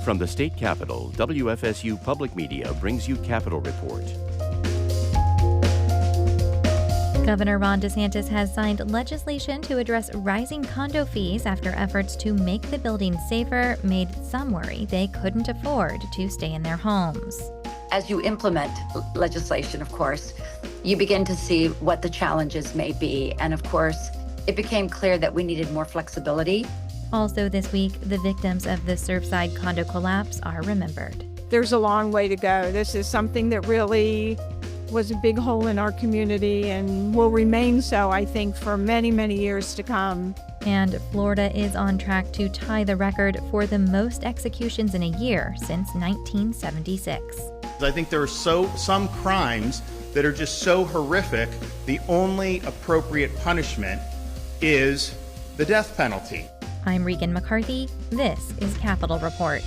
From the state capitol, WFSU Public Media brings you Capitol Report. Governor Ron DeSantis has signed legislation to address rising condo fees after efforts to make the building safer made some worry they couldn't afford to stay in their homes. As you implement legislation, of course, you begin to see what the challenges may be. And of course, it became clear that we needed more flexibility. Also this week, the victims of the Surfside condo collapse are remembered. There's a long way to go. This is something that really was a big hole in our community and will remain so, I think, for many, many years to come. And Florida is on track to tie the record for the most executions in a year since 1976. I think there are some crimes that are just so horrific, the only appropriate punishment is the death penalty. I'm Regan McCarthy. This is Capitol Report.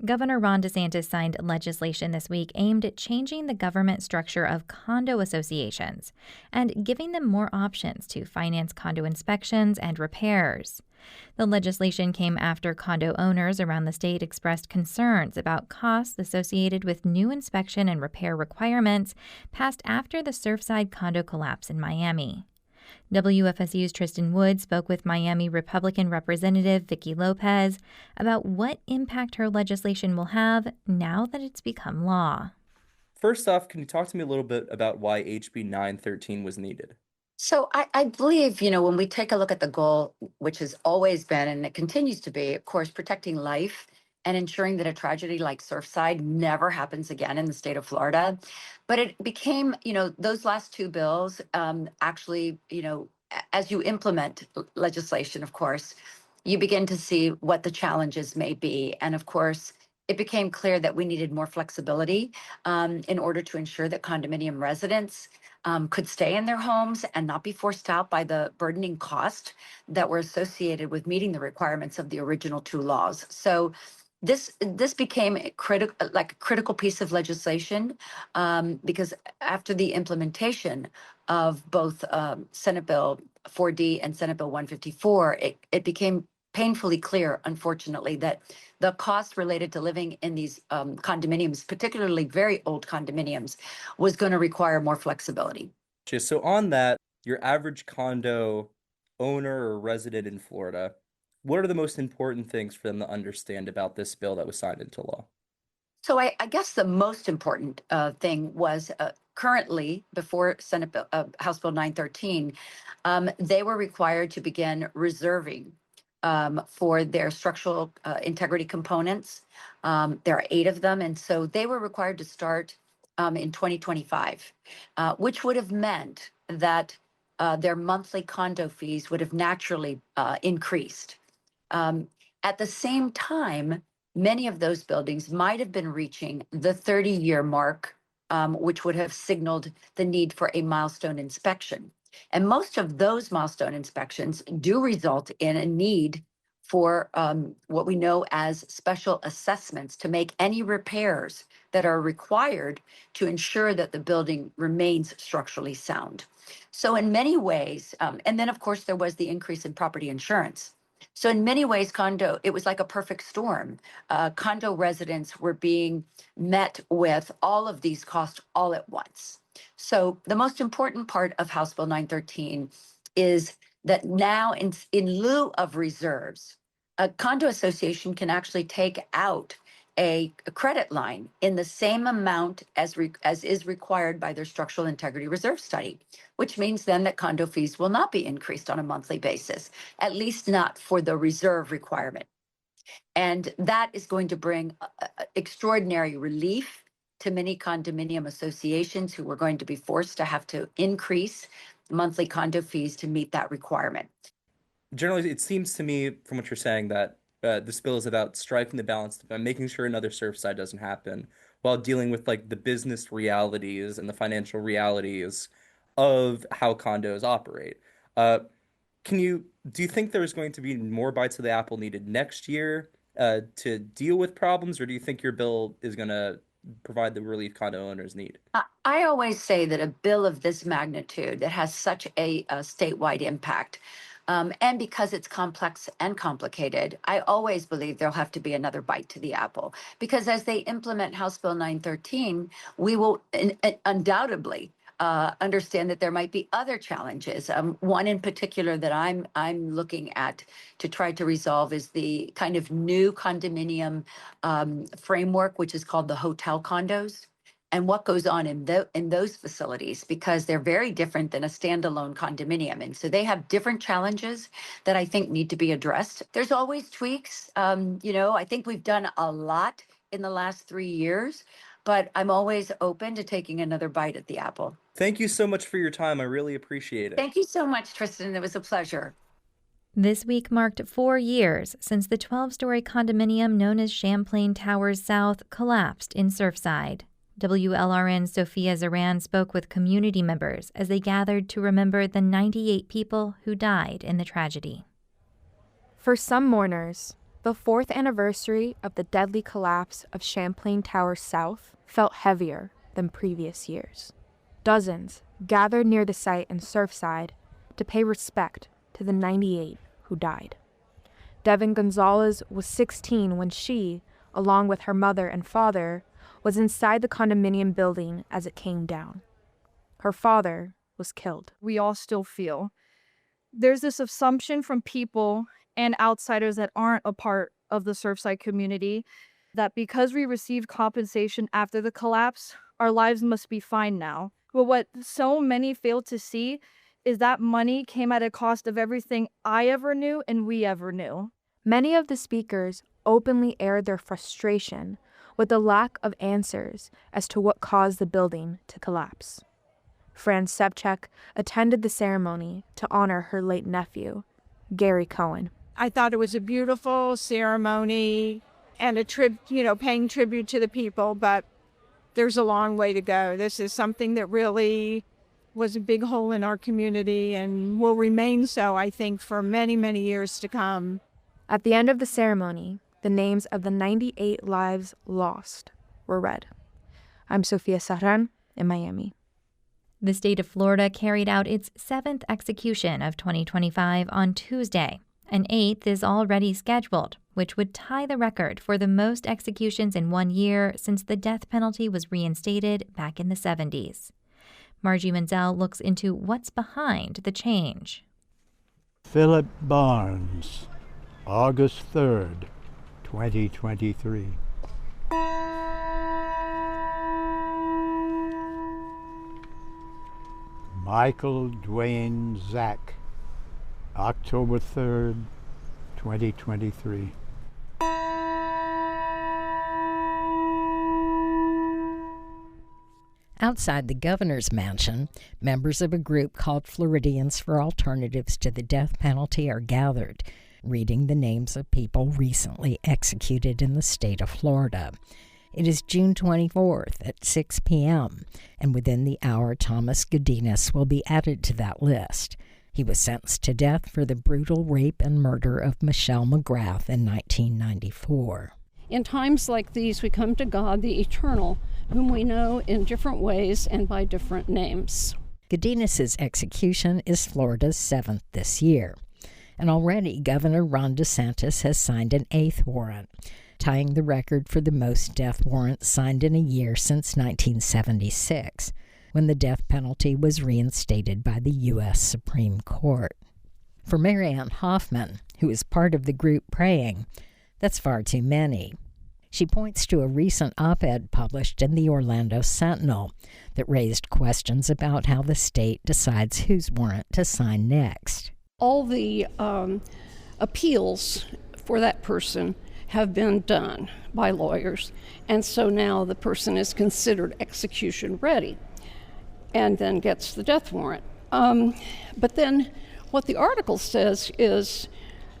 Governor Ron DeSantis signed legislation this week aimed at changing the government structure of condo associations and giving them more options to finance condo inspections and repairs. The legislation came after condo owners around the state expressed concerns about costs associated with new inspection and repair requirements passed after the Surfside condo collapse in Miami. WFSU's Tristan Wood spoke with Miami Republican Representative Vicki Lopez about what impact her legislation will have now that it's become law. First off, can you talk to me a little bit about why HB 913 was needed? So I believe, when we take a look at the goal, which has always been, and it continues to be, of course, protecting life and ensuring that a tragedy like Surfside never happens again in the state of Florida. But it became, those last two bills actually, as you implement legislation, of course, you begin to see what the challenges may be. And of course, it became clear that we needed more flexibility in order to ensure that condominium residents could stay in their homes and not be forced out by the burdening cost that were associated with meeting the requirements of the original two laws. So this became a critical piece of legislation because after the implementation of both Senate Bill 4D and Senate Bill 154, it became painfully clear, unfortunately, that the cost related to living in these condominiums, particularly very old condominiums, was going to require more flexibility. So on that, your average condo owner or resident in Florida, what are the most important things for them to understand about this bill that was signed into law? So I guess the most important thing was currently, before Senate Bill, House Bill 913, they were required to begin reserving for their structural integrity components. There are 8 of them, and so they were required to start in 2025, which would have meant that their monthly condo fees would have naturally increased. At the same time, many of those buildings might have been reaching the 30-year mark, which would have signaled the need for a milestone inspection. And most of those milestone inspections do result in a need for what we know as special assessments to make any repairs that are required to ensure that the building remains structurally sound. So in many ways, and then of course there was the increase in property insurance. So in many ways, it was like a perfect storm. Condo residents were being met with all of these costs all at once. So the most important part of House Bill 913 is that now in lieu of reserves, a condo association can actually take out a credit line in the same amount as is required by their structural integrity reserve study, which means then that condo fees will not be increased on a monthly basis, at least not for the reserve requirement. And that is going to bring extraordinary relief to many condominium associations who were going to be forced to have to increase monthly condo fees to meet that requirement. Generally, it seems to me from what you're saying that this bill is about striking the balance, making sure another Surfside doesn't happen, while dealing with like the business realities and the financial realities of how condos operate. Do you think there's going to be more bites of the apple needed next year to deal with problems, or do you think your bill is going to provide the relief condo owners need? I always say that a bill of this magnitude that has such a statewide impact, and because it's complex and complicated, I always believe there'll have to be another bite to the apple. Because as they implement House Bill 913, we will undoubtedly understand that there might be other challenges. One in particular that I'm looking at to try to resolve is the kind of new condominium framework, which is called the hotel condos, and what goes on in those facilities, because they're very different than a standalone condominium. And so they have different challenges that I think need to be addressed. There's always tweaks. I think we've done a lot in the last 3 years, but I'm always open to taking another bite at the apple. Thank you so much for your time. I really appreciate it. Thank you so much, Tristan. It was a pleasure. This week marked 4 years since the 12-story condominium known as Champlain Towers South collapsed in Surfside. WLRN's Sophia Zaran spoke with community members as they gathered to remember the 98 people who died in the tragedy. For some mourners, the 4th anniversary of the deadly collapse of Champlain Towers South felt heavier than previous years. Dozens gathered near the site in Surfside to pay respect to the 98 who died. Devin Gonzalez was 16 when she, along with her mother and father, was inside the condominium building as it came down. Her father was killed. We all still feel there's this assumption from people and outsiders that aren't a part of the Surfside community that because we received compensation after the collapse, our lives must be fine now. But what so many fail to see is that money came at a cost of everything I ever knew and we ever knew. Many of the speakers openly aired their frustration with the lack of answers as to what caused the building to collapse. Fran Sebchek attended the ceremony to honor her late nephew, Gary Cohen. I thought it was a beautiful ceremony and paying tribute to the people, but there's a long way to go. This is something that really was a big hole in our community and will remain so, I think, for many, many years to come. At the end of the ceremony, the names of the 98 lives lost were read. I'm Sophia Zaran in Miami. The state of Florida carried out its 7th execution of 2025 on Tuesday. An 8th is already scheduled, which would tie the record for the most executions in 1 year since the death penalty was reinstated back in the 70s. Margie Menzel looks into what's behind the change. Philip Barnes, August 3rd, 2023. Michael Dwayne Zack, October 3rd, 2023. Outside the governor's mansion, members of a group called Floridians for Alternatives to the Death Penalty are gathered, reading the names of people recently executed in the state of Florida. It is June 24th at 6 p.m., and within the hour, Thomas Godinez will be added to that list. He was sentenced to death for the brutal rape and murder of Michelle McGrath in 1994. In times like these, we come to God, the eternal, whom we know in different ways and by different names. Godinez's execution is Florida's 7th this year. And already Governor Ron DeSantis has signed an 8th warrant, tying the record for the most death warrants signed in a year since 1976, when the death penalty was reinstated by the U.S. Supreme Court. For Marianne Hoffman, who is part of the group praying, that's far too many. She points to a recent op-ed published in the Orlando Sentinel that raised questions about how the state decides whose warrant to sign next. All the appeals for that person have been done by lawyers, and so now the person is considered execution ready and then gets the death warrant. But then what the article says is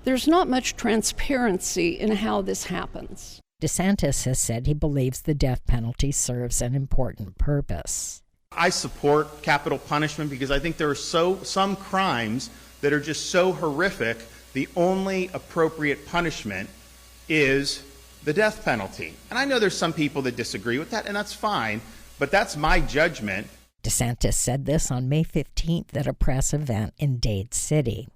there's not much transparency in how this happens. DeSantis has said he believes the death penalty serves an important purpose. I support capital punishment because I think there are some crimes that are just so horrific, the only appropriate punishment is the death penalty. And I know there's some people that disagree with that, and that's fine, but that's my judgment. DeSantis said this on May 15th at a press event in Dade City.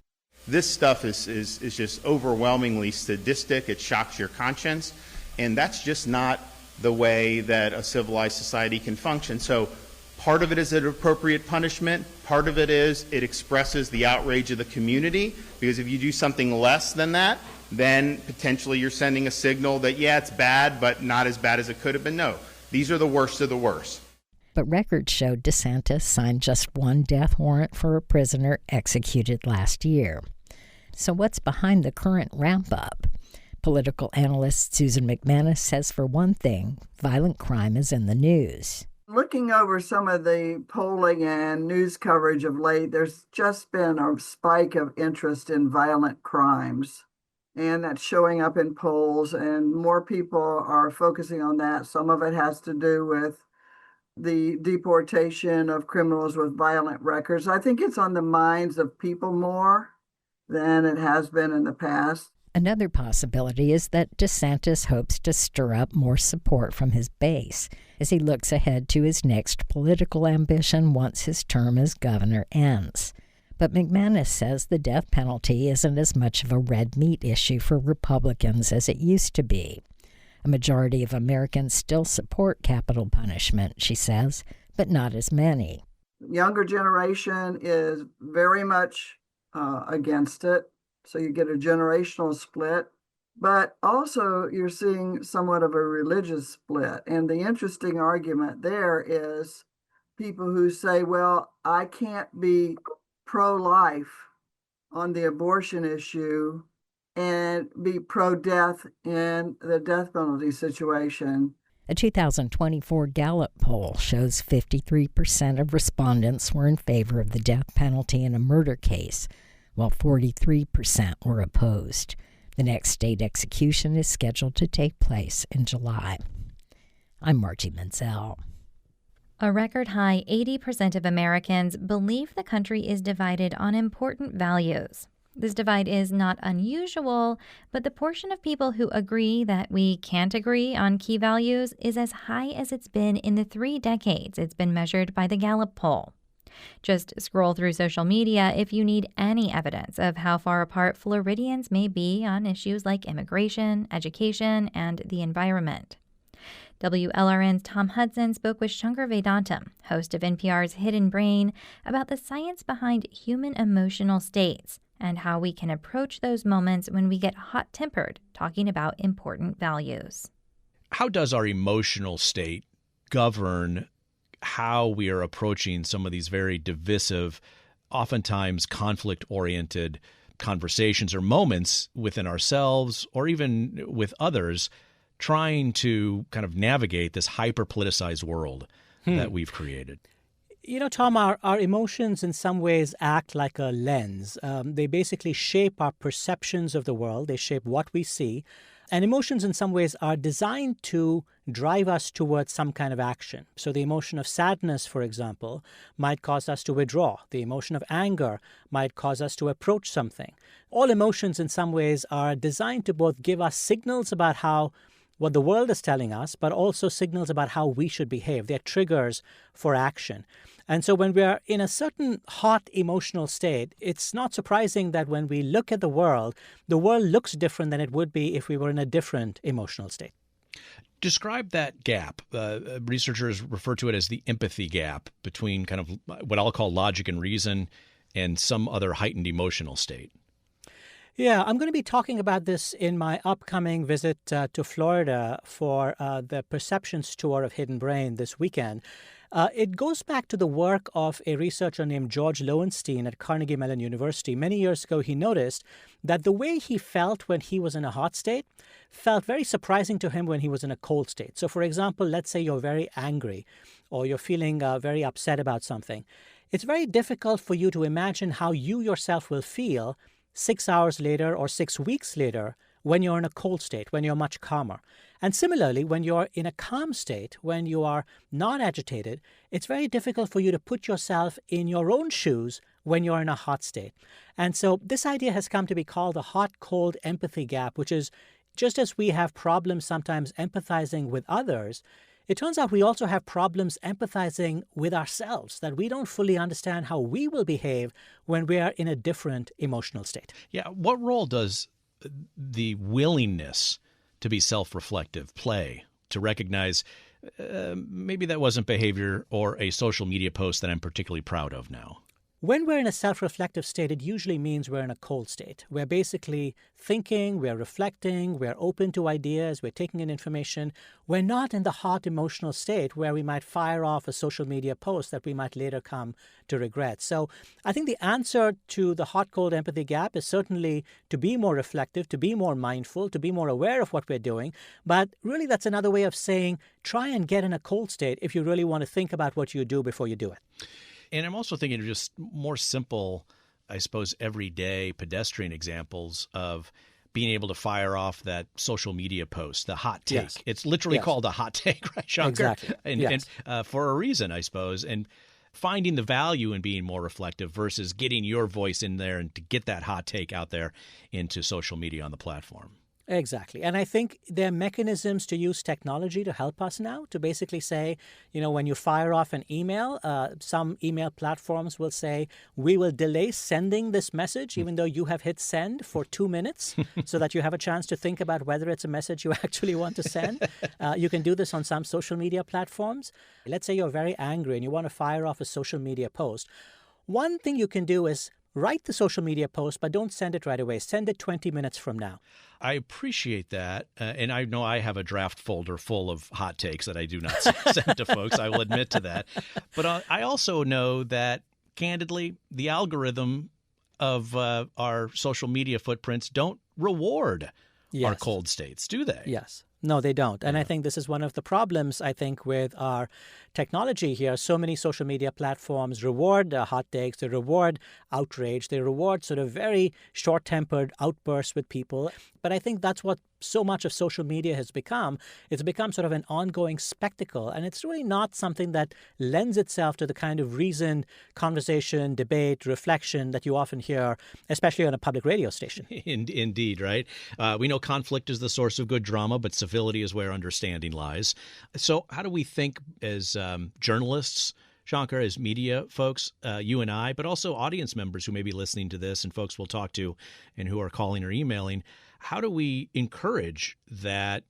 This stuff is just overwhelmingly sadistic. It shocks your conscience, and that's just not the way that a civilized society can function. So part of it is an appropriate punishment. Part of it is it expresses the outrage of the community, because if you do something less than that, then potentially you're sending a signal that, yeah, it's bad, but not as bad as it could have been. No, these are the worst of the worst. But records showed DeSantis signed just one death warrant for a prisoner executed last year. So what's behind the current ramp-up? Political analyst Susan McManus says, for one thing, violent crime is in the news. Looking over some of the polling and news coverage of late, there's just been a spike of interest in violent crimes. And that's showing up in polls, and more people are focusing on that. Some of it has to do with the deportation of criminals with violent records. I think it's on the minds of people more than it has been in the past. Another possibility is that DeSantis hopes to stir up more support from his base as he looks ahead to his next political ambition once his term as governor ends. But McManus says the death penalty isn't as much of a red meat issue for Republicans as it used to be. A majority of Americans still support capital punishment, she says, but not as many. Younger generation is very much against it. So you get a generational split. But also you're seeing somewhat of a religious split. And the interesting argument there is people who say, well, I can't be pro-life on the abortion issue and be pro-death in the death penalty situation. A 2024 Gallup poll shows 53% of respondents were in favor of the death penalty in a murder case, while 43% were opposed. The next state execution is scheduled to take place in July. I'm Margie Menzel. A record high 80% of Americans believe the country is divided on important values. This divide is not unusual, but the portion of people who agree that we can't agree on key values is as high as it's been in the 3 decades it's been measured by the Gallup poll. Just scroll through social media if you need any evidence of how far apart Floridians may be on issues like immigration, education, and the environment. WLRN's Tom Hudson spoke with Shankar Vedantam, host of NPR's Hidden Brain, about the science behind human emotional states and how we can approach those moments when we get hot-tempered talking about important values. How does our emotional state govern how we are approaching some of these very divisive, oftentimes conflict-oriented conversations or moments within ourselves or even with others, trying to kind of navigate this hyper-politicized world that we've created? You know, Tom, our emotions in some ways act like a lens. They basically shape our perceptions of the world. They shape what we see. And emotions in some ways are designed to drive us towards some kind of action. So the emotion of sadness, for example, might cause us to withdraw. The emotion of anger might cause us to approach something. All emotions in some ways are designed to both give us signals about what the world is telling us, but also signals about how we should behave. They're triggers for action. And so when we are in a certain hot emotional state, it's not surprising that when we look at the world looks different than it would be if we were in a different emotional state. Describe that gap. Researchers refer to it as the empathy gap between kind of what I'll call logic and reason and some other heightened emotional state. Yeah, I'm going to be talking about this in my upcoming visit to Florida for the Perceptions Tour of Hidden Brain this weekend. It goes back to the work of a researcher named George Lowenstein at Carnegie Mellon University. Many years ago, he noticed that the way he felt when he was in a hot state felt very surprising to him when he was in a cold state. So, for example, let's say you're very angry or you're feeling very upset about something. It's very difficult for you to imagine how you yourself will feel 6 hours later or 6 weeks later when you're in a cold state, when you're much calmer. And similarly, when you're in a calm state, when you are not agitated, it's very difficult for you to put yourself in your own shoes when you're in a hot state. And so this idea has come to be called the hot-cold empathy gap, which is just as we have problems sometimes empathizing with others, it turns out we also have problems empathizing with ourselves, that we don't fully understand how we will behave when we are in a different emotional state. Yeah. What role does the willingness to be self-reflective play, to recognize maybe that wasn't behavior or a social media post that I'm particularly proud of now? When we're in a self-reflective state, it usually means we're in a cold state. We're basically thinking, we're reflecting, we're open to ideas, we're taking in information. We're not in the hot emotional state where we might fire off a social media post that we might later come to regret. So I think the answer to the hot-cold empathy gap is certainly to be more reflective, to be more mindful, to be more aware of what we're doing. But really, that's another way of saying try and get in a cold state if you really want to think about what you do before you do it. And I'm also thinking of just more simple, I suppose, everyday pedestrian examples of being able to fire off that social media post, the hot take. Yes. It's literally called a hot take, right, Shankar? Exactly. And for a reason, I suppose. And finding the value in being more reflective versus getting your voice in there and to get that hot take out there into social media on the platform. Exactly. And I think there are mechanisms to use technology to help us now to basically say, when you fire off an email, some email platforms will say, we will delay sending this message, even though you have hit send for 2 minutes so that you have a chance to think about whether it's a message you actually want to send. You can do this on some social media platforms. Let's say you're very angry and you want to fire off a social media post. One thing you can do is write the social media post, but don't send it right away. Send it 20 minutes from now. I appreciate that. And I know I have a draft folder full of hot takes that I do not send to folks. I will admit to that. But I also know that, candidly, the algorithm of our social media footprints don't reward our cold states, do they? Yes. No, they don't. And I think this is one of the problems, with our technology here. So many social media platforms reward hot takes, they reward outrage, they reward sort of very short-tempered outbursts with people. But I think that's what so much of social media has become. It's become sort of an ongoing spectacle. And it's really not something that lends itself to the kind of reasoned conversation, debate, reflection that you often hear, especially on a public radio station. Indeed, right? We know conflict is the source of good drama, but civility is where understanding lies. So how do we think as journalists, Shankar, as media folks, you and I, but also audience members who may be listening to this and folks we'll talk to and who are calling or emailing, how do we encourage that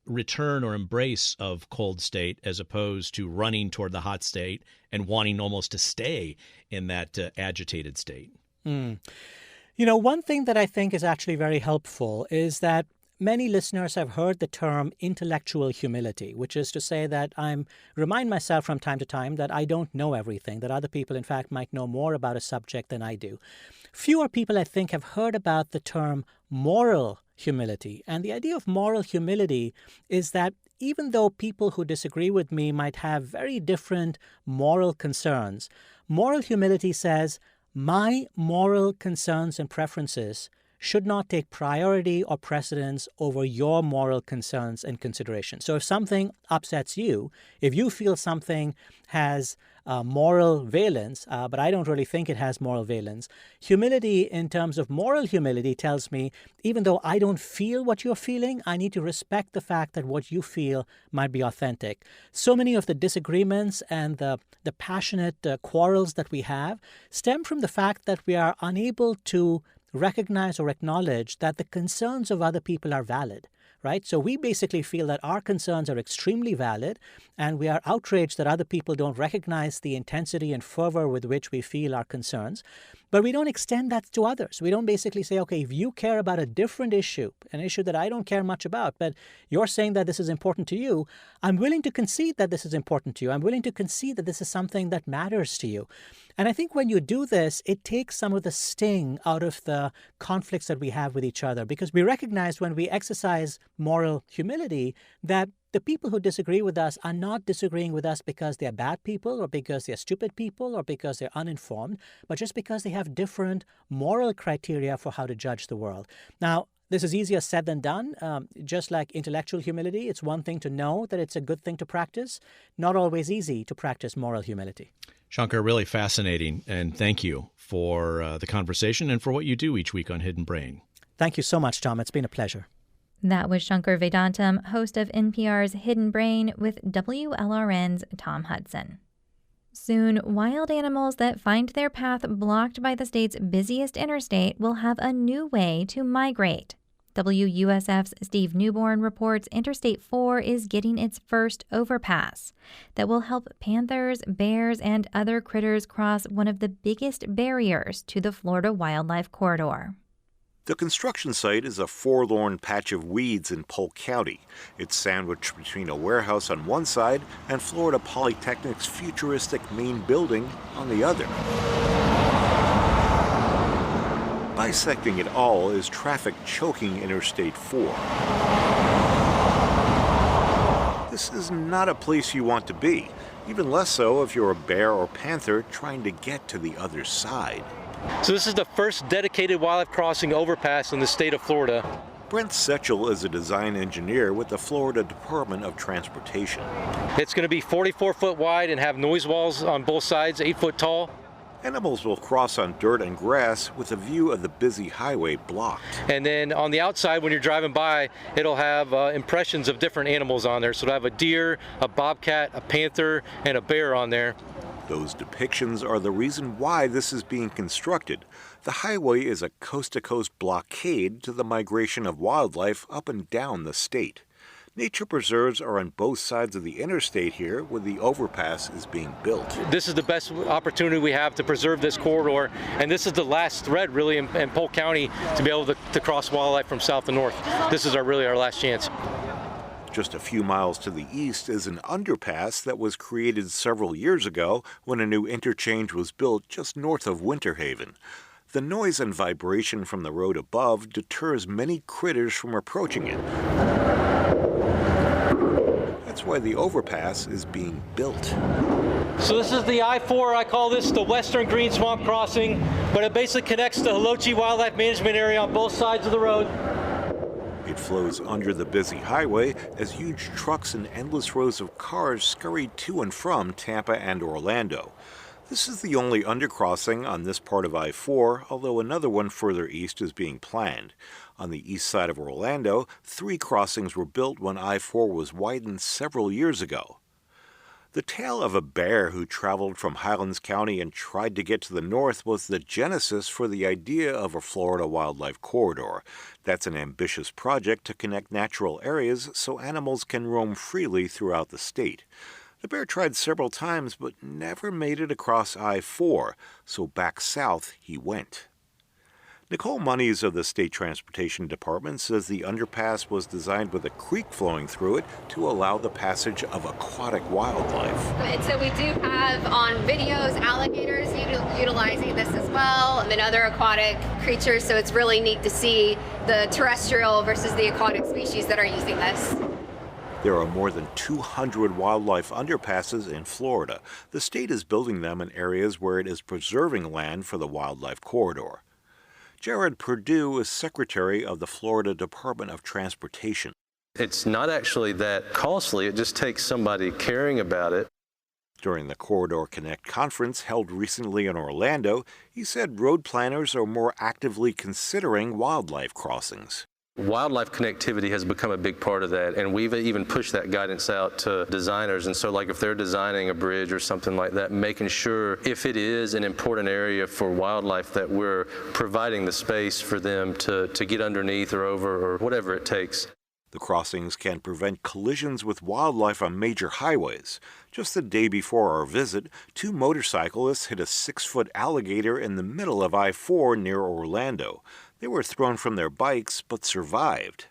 return or embrace of cold state as opposed to running toward the hot state and wanting almost to stay in that agitated state? One thing that I think is actually very helpful is that many listeners have heard the term intellectual humility, which is to say that I remind myself from time to time that I don't know everything, that other people, in fact, might know more about a subject than I do. Fewer people, I think, have heard about the term moral humility. And the idea of moral humility is that even though people who disagree with me might have very different moral concerns, moral humility says, my moral concerns and preferences should not take priority or precedence over your moral concerns and considerations. So if something upsets you, if you feel something has moral valence, but I don't really think it has moral valence, humility in terms of moral humility tells me, even though I don't feel what you're feeling, I need to respect the fact that what you feel might be authentic. So many of the disagreements and the passionate quarrels that we have stem from the fact that we are unable to recognize or acknowledge that the concerns of other people are valid, right? So we basically feel that our concerns are extremely valid, and we are outraged that other people don't recognize the intensity and fervor with which we feel our concerns. But we don't extend that to others. We don't basically say, okay, if you care about a different issue, an issue that I don't care much about, but you're saying that this is important to you, I'm willing to concede that this is important to you. I'm willing to concede that this is something that matters to you. And I think when you do this, it takes some of the sting out of the conflicts that we have with each other, because we recognize when we exercise moral humility that the people who disagree with us are not disagreeing with us because they're bad people or because they're stupid people or because they're uninformed, but just because they have different moral criteria for how to judge the world. Now, this is easier said than done. Just like intellectual humility, it's one thing to know that it's a good thing to practice, not always easy to practice moral humility. Shankar, really fascinating, and thank you for the conversation and for what you do each week on Hidden Brain. Thank you so much, Tom. It's been a pleasure. That was Shankar Vedantam, host of NPR's Hidden Brain, with WLRN's Tom Hudson. Soon, wild animals that find their path blocked by the state's busiest interstate will have a new way to migrate. WUSF's Steve Newborn reports Interstate 4 is getting its first overpass that will help panthers, bears, and other critters cross one of the biggest barriers to the Florida Wildlife Corridor. The construction site is a forlorn patch of weeds in Polk County. It's sandwiched between a warehouse on one side and Florida Polytechnic's futuristic main building on the other. Bisecting it all is traffic choking Interstate 4. This is not a place you want to be, even less so if you're a bear or panther trying to get to the other side. So this is the first dedicated wildlife crossing overpass in the state of Florida. Brent Setchell is a design engineer with the Florida Department of Transportation. It's going to be 44 foot wide and have noise walls on both sides, 8 foot tall. Animals will cross on dirt and grass with a view of the busy highway blocked. And then on the outside, when you're driving by, it'll have impressions of different animals on there. So it'll have a deer, a bobcat, a panther, and a bear on there. Those depictions are the reason why this is being constructed. The highway is a coast-to-coast blockade to the migration of wildlife up and down the state. Nature preserves are on both sides of the interstate here where the overpass is being built. This is the best opportunity we have to preserve this corridor, and this is the last thread really in Polk County to be able to cross wildlife from south to north. This is really our last chance. Just a few miles to the east is an underpass that was created several years ago when a new interchange was built just north of Winter Haven. The noise and vibration from the road above deters many critters from approaching it. That's why the overpass is being built. So this is the I-4. I call this the Western Green Swamp Crossing, but it basically connects the Halochi Wildlife Management Area on both sides of the road. It flows under the busy highway as huge trucks and endless rows of cars scurry to and from Tampa and Orlando. This is the only undercrossing on this part of I-4, although another one further east is being planned. On the east side of Orlando, 3 crossings were built when I-4 was widened several years ago. The tale of a bear who traveled from Highlands County and tried to get to the north was the genesis for the idea of a Florida Wildlife Corridor. That's an ambitious project to connect natural areas so animals can roam freely throughout the state. The bear tried several times but never made it across I-4, so back south he went. Nicole Monies of the State Transportation Department says the underpass was designed with a creek flowing through it to allow the passage of aquatic wildlife. And so we do have on videos alligators utilizing this as well, and other aquatic creatures, so it's really neat to see the terrestrial versus the aquatic species that are using this. There are more than 200 wildlife underpasses in Florida. The state is building them in areas where it is preserving land for the wildlife corridor. Jared Perdue is secretary of the Florida Department of Transportation. It's not actually that costly. It just takes somebody caring about it. During the Corridor Connect conference held recently in Orlando, he said road planners are more actively considering wildlife crossings. Wildlife connectivity has become a big part of that, and we've even pushed that guidance out to designers. And so like if they're designing a bridge or something like that, making sure if it is an important area for wildlife that we're providing the space for them to get underneath or over or whatever it takes. The crossings can prevent collisions with wildlife on major highways. Just the day before our visit, 2 motorcyclists hit a 6-foot alligator in the middle of I-4 near Orlando. They were thrown from their bikes, but survived.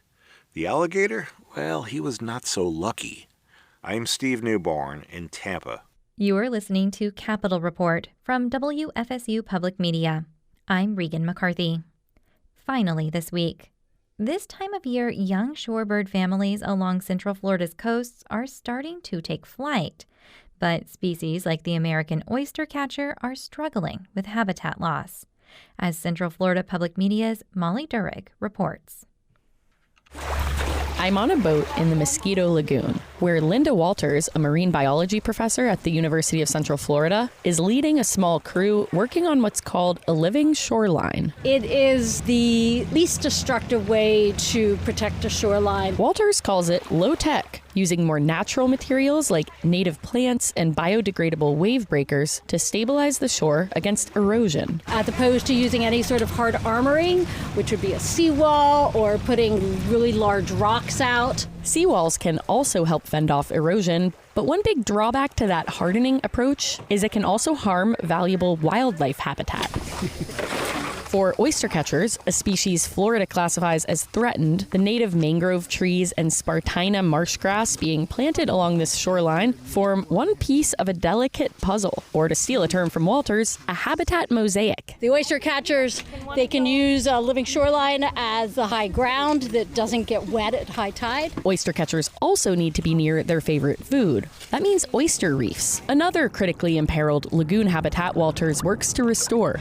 The alligator? Well, he was not so lucky. I'm Steve Newborn in Tampa. You are listening to Capitol Report from WFSU Public Media. I'm Regan McCarthy. Finally this week. This time of year, young shorebird families along Central Florida's coasts are starting to take flight. But species like the American oystercatcher are struggling with habitat loss. As Central Florida Public Media's Molly Durick reports. I'm on a boat in the Mosquito Lagoon, where Linda Walters, a marine biology professor at the University of Central Florida, is leading a small crew working on what's called a living shoreline. It is the least destructive way to protect a shoreline. Walters calls it low-tech, using more natural materials like native plants and biodegradable wave breakers to stabilize the shore against erosion. As opposed to using any sort of hard armoring, which would be a seawall or putting really large rocks out. Seawalls can also help fend off erosion, but one big drawback to that hardening approach is it can also harm valuable wildlife habitat. For oystercatchers, a species Florida classifies as threatened, the native mangrove trees and Spartina marsh grass being planted along this shoreline form one piece of a delicate puzzle, or to steal a term from Walters, a habitat mosaic. The oystercatchers, they can use a living shoreline as the high ground that doesn't get wet at high tide. Oystercatchers also need to be near their favorite food. That means oyster reefs, another critically imperiled lagoon habitat Walters works to restore.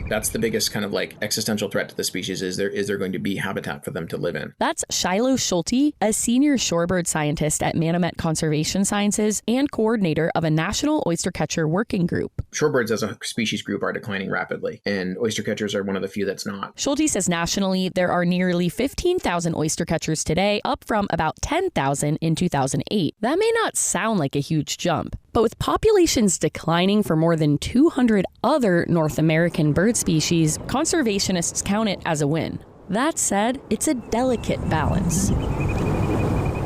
That's the biggest kind of like existential threat to the species is there going to be habitat for them to live in? That's Shiloh Schulte, a senior shorebird scientist at Manomet Conservation Sciences and coordinator of a national oystercatcher working group. Shorebirds as a species group are declining rapidly, and oystercatchers are one of the few that's not. Schulte says nationally there are nearly 15,000 oystercatchers today, up from about 10,000 in 2008. That may not sound like a huge jump, but with populations declining for more than 200 other North American bird species, conservationists count it as a win. That said, it's a delicate balance.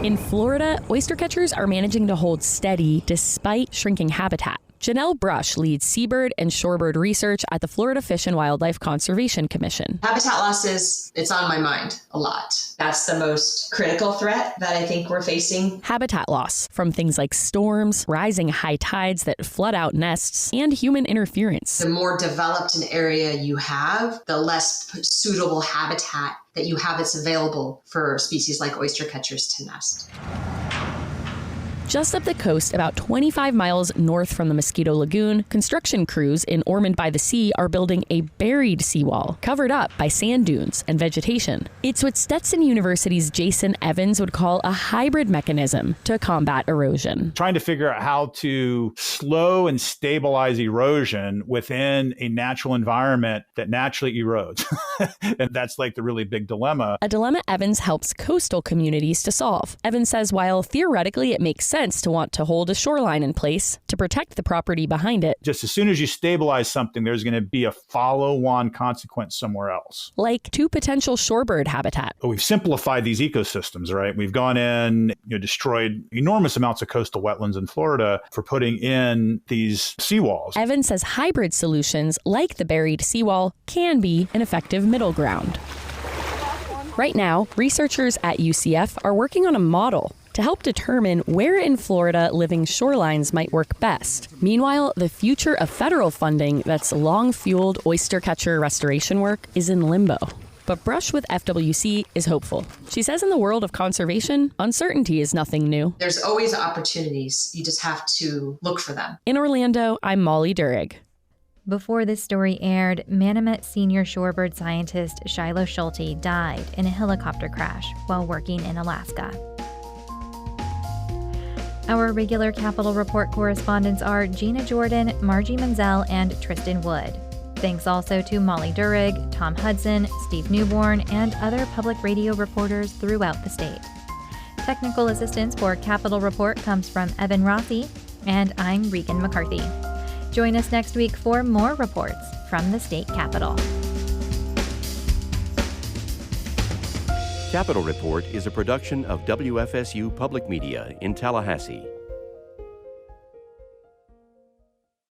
In Florida, oystercatchers are managing to hold steady despite shrinking habitat. Janelle Brush leads seabird and shorebird research at the Florida Fish and Wildlife Conservation Commission. Habitat losses, it's on my mind a lot. That's the most critical threat that I think we're facing. Habitat loss from things like storms, rising high tides that flood out nests, and human interference. The more developed an area you have, the less suitable habitat that you have that's available for species like oystercatchers to nest. Just up the coast, about 25 miles north from the Mosquito Lagoon, construction crews in Ormond by the Sea are building a buried seawall covered up by sand dunes and vegetation. It's what Stetson University's Jason Evans would call a hybrid mechanism to combat erosion. Trying to figure out how to slow and stabilize erosion within a natural environment that naturally erodes. And that's like the really big dilemma. A dilemma Evans helps coastal communities to solve. Evans says while theoretically it makes sense to want to hold a shoreline in place to protect the property behind it. Just as soon as you stabilize something, there's going to be a follow-on consequence somewhere else. Like to potential shorebird habitat. We've simplified these ecosystems, right? We've gone in, destroyed enormous amounts of coastal wetlands in Florida for putting in these seawalls. Evans says hybrid solutions like the buried seawall can be an effective middle ground. Right now, researchers at UCF are working on a model to help determine where in Florida living shorelines might work best. Meanwhile, the future of federal funding that's long fueled oystercatcher restoration work is in limbo. But Brush with FWC is hopeful. She says in the world of conservation, uncertainty is nothing new. There's always opportunities. You just have to look for them. In Orlando, I'm Molly Durig. Before this story aired, Manomet senior shorebird scientist Shiloh Schulte died in a helicopter crash while working in Alaska. Our regular Capitol Report correspondents are Gina Jordan, Margie Menzel, and Tristan Wood. Thanks also to Molly Durig, Tom Hudson, Steve Newborn, and other public radio reporters throughout the state. Technical assistance for Capitol Report comes from Evan Rossi, and I'm Regan McCarthy. Join us next week for more reports from the state capitol. Capitol Report is a production of WFSU Public Media in Tallahassee.